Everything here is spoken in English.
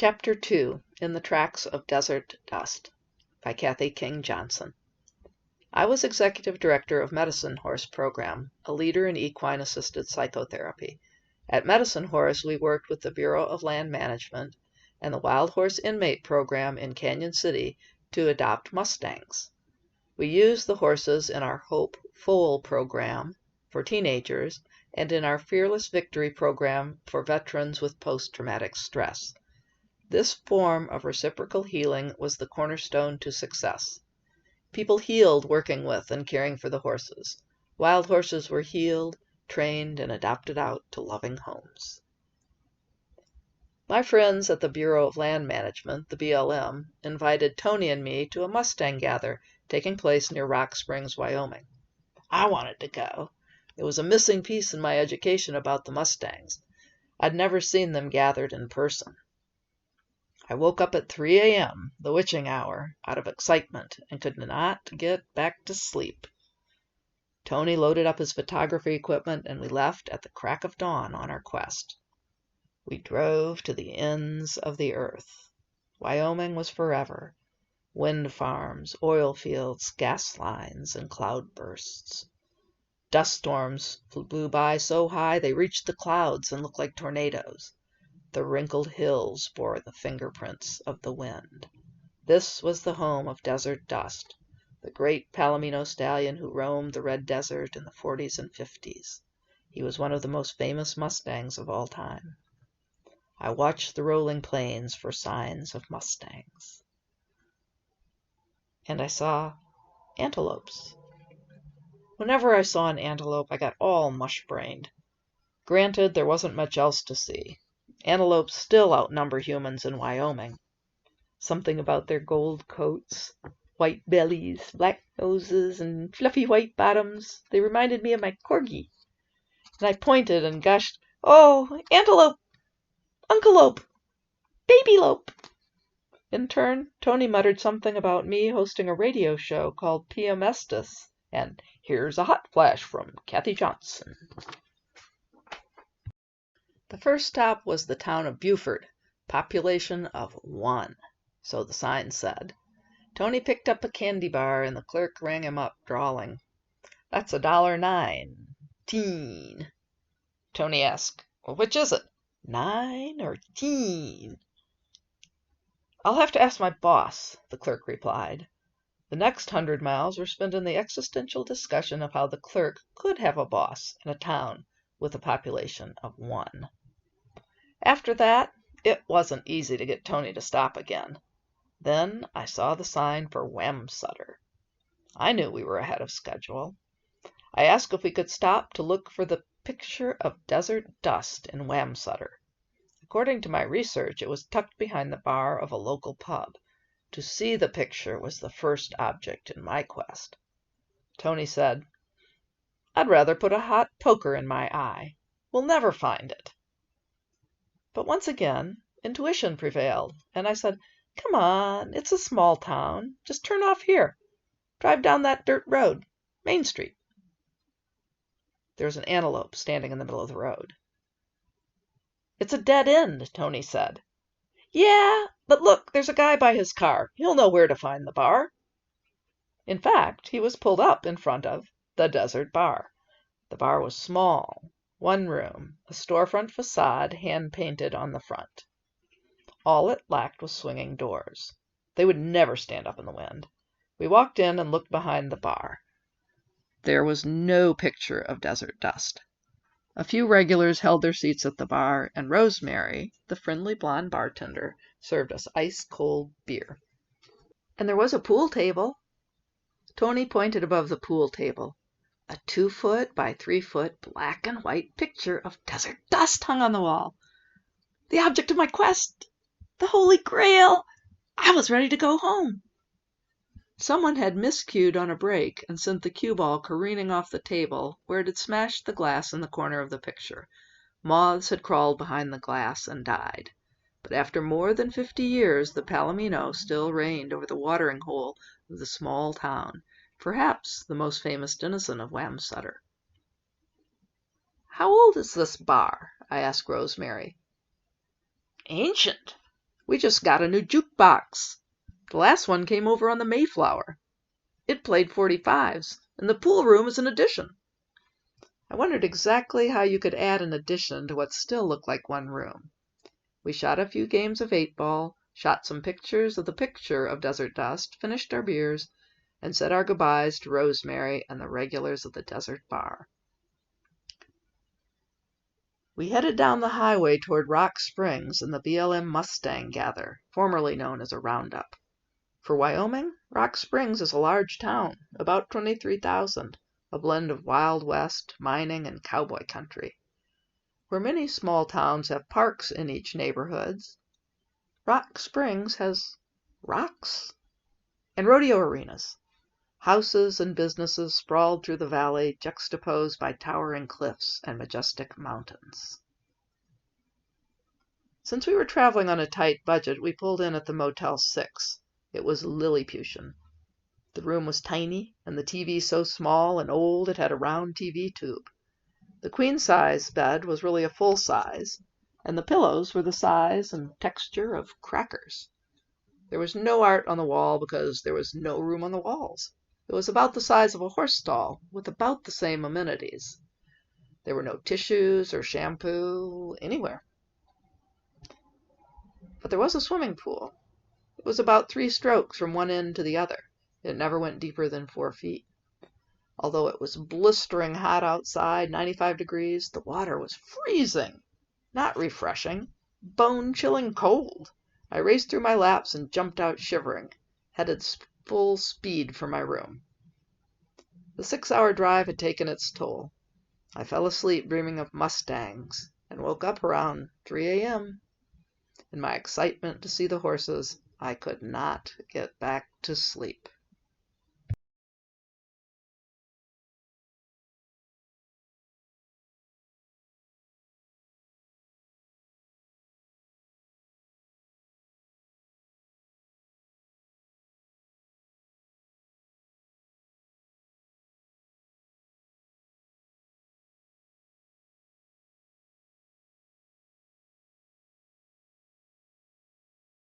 Chapter 2 In the Tracks of Desert Dust by Kathy King Johnson. I was Executive Director of Medicine Horse Program, a leader in equine-assisted psychotherapy. At Medicine Horse, we worked with the Bureau of Land Management and the Wild Horse Inmate Program in Canyon City to adopt mustangs. We used the horses in our Hope Foal program for teenagers and in our Fearless Victory program for veterans with post-traumatic stress. This form of reciprocal healing was the cornerstone to success. People healed working with and caring for the horses. Wild horses were healed, trained, and adopted out to loving homes. My friends at the Bureau of Land Management, the BLM, invited Tony and me to a Mustang gather taking place near Rock Springs, Wyoming. I wanted to go. It was a missing piece in my education about the Mustangs. I'd never seen them gathered in person. I woke up at 3 a.m., the witching hour, out of excitement, and could not get back to sleep. Tony loaded up his photography equipment, and we left at the crack of dawn on our quest. We drove to the ends of the earth. Wyoming was forever. Wind farms, oil fields, gas lines, and cloud bursts. Dust storms blew by so high they reached the clouds and looked like tornadoes. The wrinkled hills bore the fingerprints of the wind. This was the home of Desert Dust, the great Palomino stallion who roamed the Red Desert in the 40s and 50s. He was one of the most famous Mustangs of all time. I watched the rolling plains for signs of mustangs. And I saw antelopes. Whenever I saw an antelope, I got all mush-brained. Granted, there wasn't much else to see. Antelopes still outnumber humans in Wyoming. Something about their gold coats, white bellies, black noses, and fluffy white bottoms. They reminded me of my corgi. And I pointed and gushed, "Oh, antelope! Uncle-lope! Babylope!" In turn, Tony muttered something about me hosting a radio show called PM Estes, and "Here's a hot flash from Kathy Johnson." The first stop was the town of Beaufort, population of 1, so the sign said. Tony picked up a candy bar, and the clerk rang him up, drawling, "That's $1.09. Teen." Tony asked, "Well, which is it, 9 or teen?" "I'll have to ask my boss," the clerk replied. The next 100 miles were spent in the existential discussion of how the clerk could have a boss in a town with a population of 1. After that, it wasn't easy to get Tony to stop again. Then I saw the sign for Wamsutter. I knew we were ahead of schedule. I asked if we could stop to look for the picture of Desert Dust in Wamsutter. According to my research, it was tucked behind the bar of a local pub. To see the picture was the first object in my quest. Tony said, "I'd rather put a hot poker in my eye. We'll never find it." But once again, intuition prevailed, and I said, "Come on, it's a small town. Just turn off here. Drive down that dirt road, Main Street." There was an antelope standing in the middle of the road. "It's a dead end," Tony said. "Yeah, but look, there's a guy by his car. He'll know where to find the bar." In fact, he was pulled up in front of the Desert Bar. The bar was small, 1 room, a storefront facade hand-painted on the front. All it lacked was swinging doors. They would never stand up in the wind. We walked in and looked behind the bar. There was no picture of Desert Dust. A few regulars held their seats at the bar, and Rosemary, the friendly blonde bartender, served us ice-cold beer. And there was a pool table. Tony pointed above the pool table. A 2-foot by 3-foot black and white picture of Desert Dust hung on the wall. The object of my quest! The Holy Grail! I was ready to go home. Someone had miscued on a break and sent the cue ball careening off the table, where it had smashed the glass in the corner of the picture. Moths had crawled behind the glass and died. But after more than 50 years, the Palomino still reigned over the watering hole of the small town, perhaps the most famous denizen of Wamsutter. "How old is this bar?" I asked Rosemary. "Ancient. We just got a new jukebox. The last one came over on the Mayflower. It played 45s, and the pool room is an addition. I wondered exactly how you could add an addition to what still looked like one room. We shot a few games of 8-ball, shot some pictures of the picture of Desert Dust, finished our beers, and said our goodbyes to Rosemary and the regulars of the Desert Bar. We headed down the highway toward Rock Springs and the BLM Mustang Gather, formerly known as a roundup. For Wyoming, Rock Springs is a large town, about 23,000, a blend of Wild West, mining, and cowboy country. Where many small towns have parks in each neighborhood, Rock Springs has rocks and rodeo arenas. Houses and businesses sprawled through the valley, juxtaposed by towering cliffs and majestic mountains. Since we were traveling on a tight budget, we pulled in at the Motel 6. It was Lilliputian. The room was tiny, and the TV so small and old it had a round TV tube. The queen-size bed was really a full size, and the pillows were the size and texture of crackers. There was no art on the wall because there was no room on the walls. It was about the size of a horse stall, with about the same amenities. There were no tissues or shampoo anywhere. But there was a swimming pool. It was about 3 strokes from one end to the other. It never went deeper than 4 feet. Although it was blistering hot outside, 95 degrees, the water was freezing. Not refreshing, bone-chilling cold. I raced through my laps and jumped out shivering, headed full speed for my room. The 6-hour drive had taken its toll. I fell asleep dreaming of mustangs and woke up around 3 a.m. In my excitement to see the horses, I could not get back to sleep.